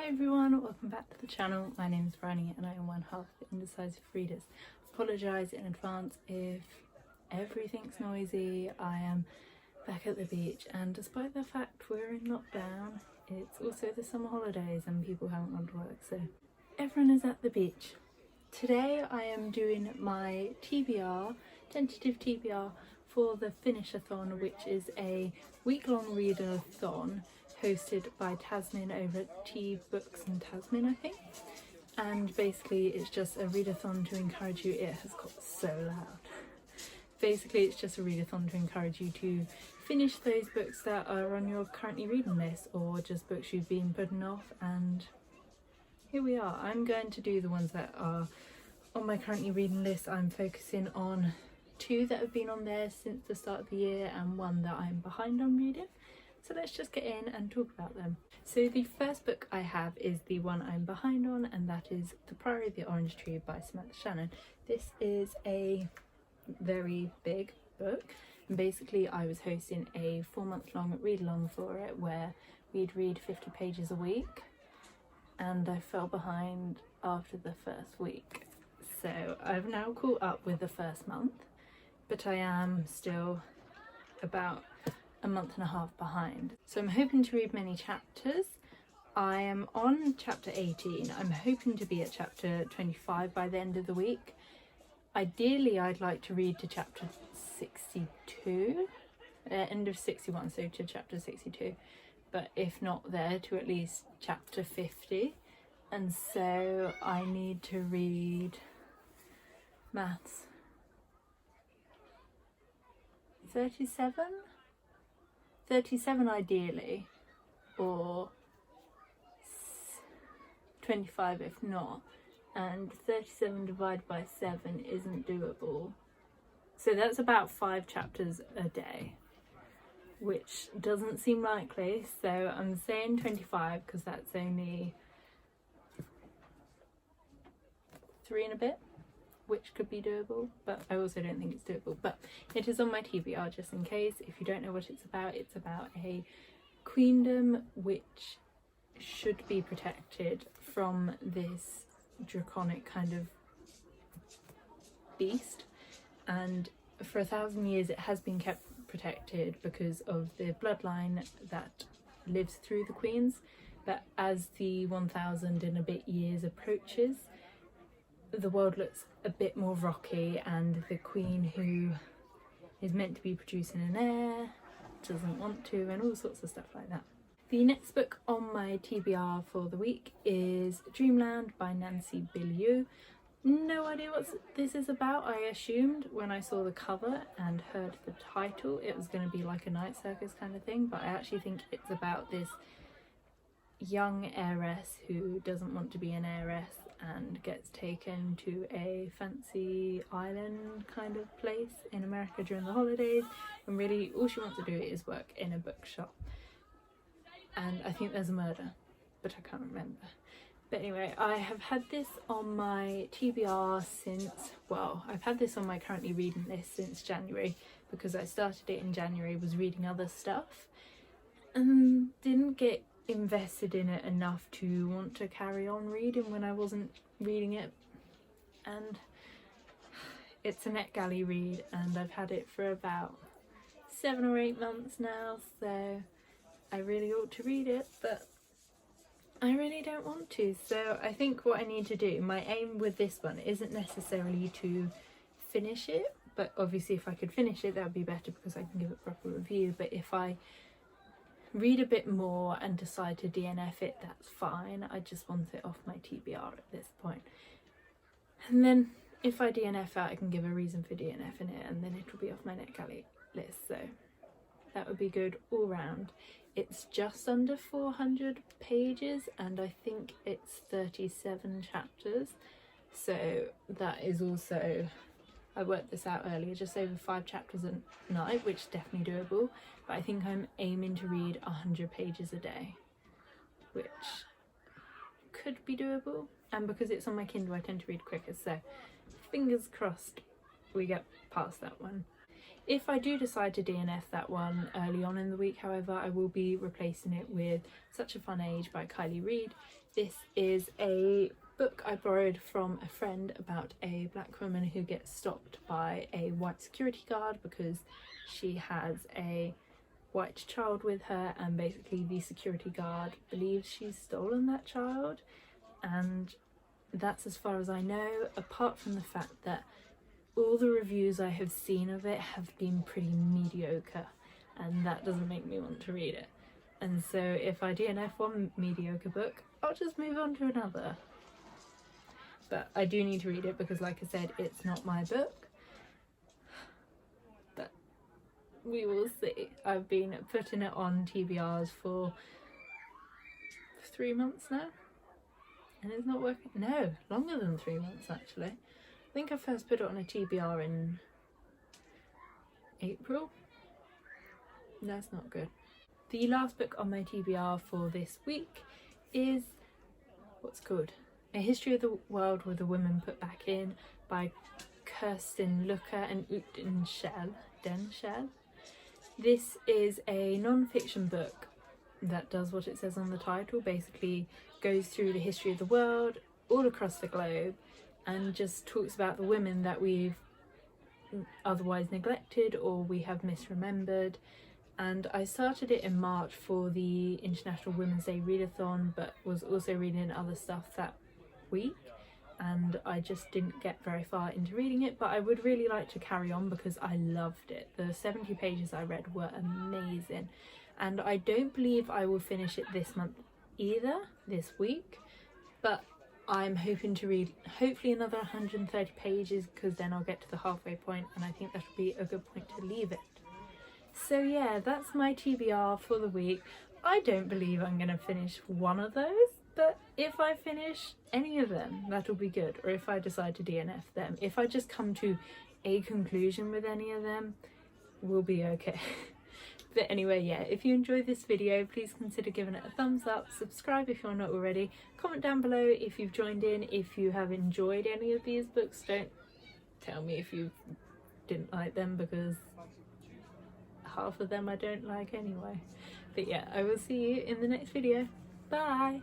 Hi everyone, welcome back to the channel. My name is Franny and I am one half of the Indecisive Readers. Apologise in advance if everything's noisy. I am back at the beach and despite the fact we're in lockdown, it's also the summer holidays and people haven't gone to work, so everyone is at the beach. Today I am doing my TBR, tentative TBR for the Finishathon, which is a week-long readathon hosted by Tasmin over at Tea Books in Tasmin, I think. And basically it's just a readathon to encourage you. It has got so loud. Basically it's just a readathon to encourage you to finish those books that are on your currently reading list or just books you've been putting off, and here we are. I'm going to do the ones that are on my currently reading list. I'm focusing on 2 that have been on there since the start of the year and 1 that I'm behind on reading. So let's just get in and talk about them. So the first book I have is the one I'm behind on, and that is The Priory, the Orange Tree by Samantha Shannon. This is a very big book. And basically I was hosting a 4-month-long read-along for it where we'd read 50 pages a week, and I fell behind after the first week. So I've now caught up with the first month, but I am still about a month and a half behind. So I'm hoping to read many chapters. I am on chapter 18. I'm hoping to be at chapter 25 by the end of the week. Ideally I'd like to read to chapter 62, end of 61, so to chapter 62, but if not there, to at least chapter 50. And so I need to read maths 37 ideally, or 25 if not, and 37 divided by 7 isn't doable. So that's about 5 chapters a day, which doesn't seem likely, so I'm saying 25 because that's only 3 and a bit, which could be doable, but I also don't think it's doable. But it is on my TBR just in case. If you don't know what it's about a queendom which should be protected from this draconic kind of beast, and for 1,000 years it has been kept protected because of the bloodline that lives through the queens. But as the 1,000 and a bit years approaches, the world looks a bit more rocky, and the queen, who is meant to be producing an heir, doesn't want to, and all sorts of stuff like that. The next book on my TBR for the week is Dreamland by Bilyeau. No idea what this is about. I assumed when I saw the cover and heard the title it was going to be like a night circus kind of thing, but I actually think it's about this young heiress who doesn't want to be an heiress and gets taken to a fancy island kind of place in America during the holidays, and really all she wants to do is work in a bookshop. And I think there's a murder, but I can't remember. But anyway, I have had this on my TBR since, well, I've had this on my currently reading list since January, because I started it in January, was reading other stuff and didn't get invested in it enough to want to carry on reading when I wasn't reading it. And it's a NetGalley read, and I've had it for about 7 or 8 months now, so I really ought to read it, but I really don't want to. So I think what I need to do, my aim with this one isn't necessarily to finish it, but obviously if I could finish it that would be better because I can give a proper review. But if I read a bit more and decide to DNF it, that's fine. I just want it off my TBR at this point. And then if I DNF out, I can give a reason for DNFing it, and then it'll be off my NetGalley list. So that would be good all round. It's just under 400 pages and I think it's 37 chapters. So that is also, I worked this out earlier, just over 5 chapters a night, which is definitely doable. But I think I'm aiming to read 100 pages a day, which could be doable. And because it's on my Kindle, I tend to read quicker, so fingers crossed we get past that one. If I do decide to DNF that one early on in the week, however, I will be replacing it with Such a Fun Age by Kylie Reid. This is a book I borrowed from a friend about a black woman who gets stopped by a white security guard because she has a white child with her, and basically the security guard believes she's stolen that child, and that's as far as I know, apart from the fact that all the reviews I have seen of it have been pretty mediocre, and that doesn't make me want to read it. And so if I DNF one mediocre book, I'll just move on to another. But I do need to read it because, like I said, it's not my book. But we will see. I've been putting it on TBRs for 3 months now, and it's not working. No, longer than 3 months actually. I think I first put it on a TBR in April. That's not good. The last book on my TBR for this week is what's called A History of the World with a Woman Put Back In by Kerstin and Daenschel. This is a non-fiction book that does what it says on the title, basically goes through the history of the world all across the globe and just talks about the women that we've otherwise neglected or we have misremembered. And I started it in March for the International Women's Day readathon, but was also reading other stuff that week, and I just didn't get very far into reading it, but I would really like to carry on because I loved it. The 70 pages I read were amazing, and I don't believe I will finish it this month either, this week, but I'm hoping to read hopefully another 130 pages because then I'll get to the halfway point, and I think that'll be a good point to leave it. So yeah, that's my TBR for the week. I don't believe I'm going to finish one of those, but if I finish any of them, that'll be good. Or if I decide to DNF them. If I just come to a conclusion with any of them, we'll be okay. But anyway, yeah, if you enjoyed this video, please consider giving it a thumbs up, subscribe if you're not already, comment down below if you've joined in, if you have enjoyed any of these books. Don't tell me if you didn't like them because half of them I don't like anyway. But yeah, I will see you in the next video. Bye!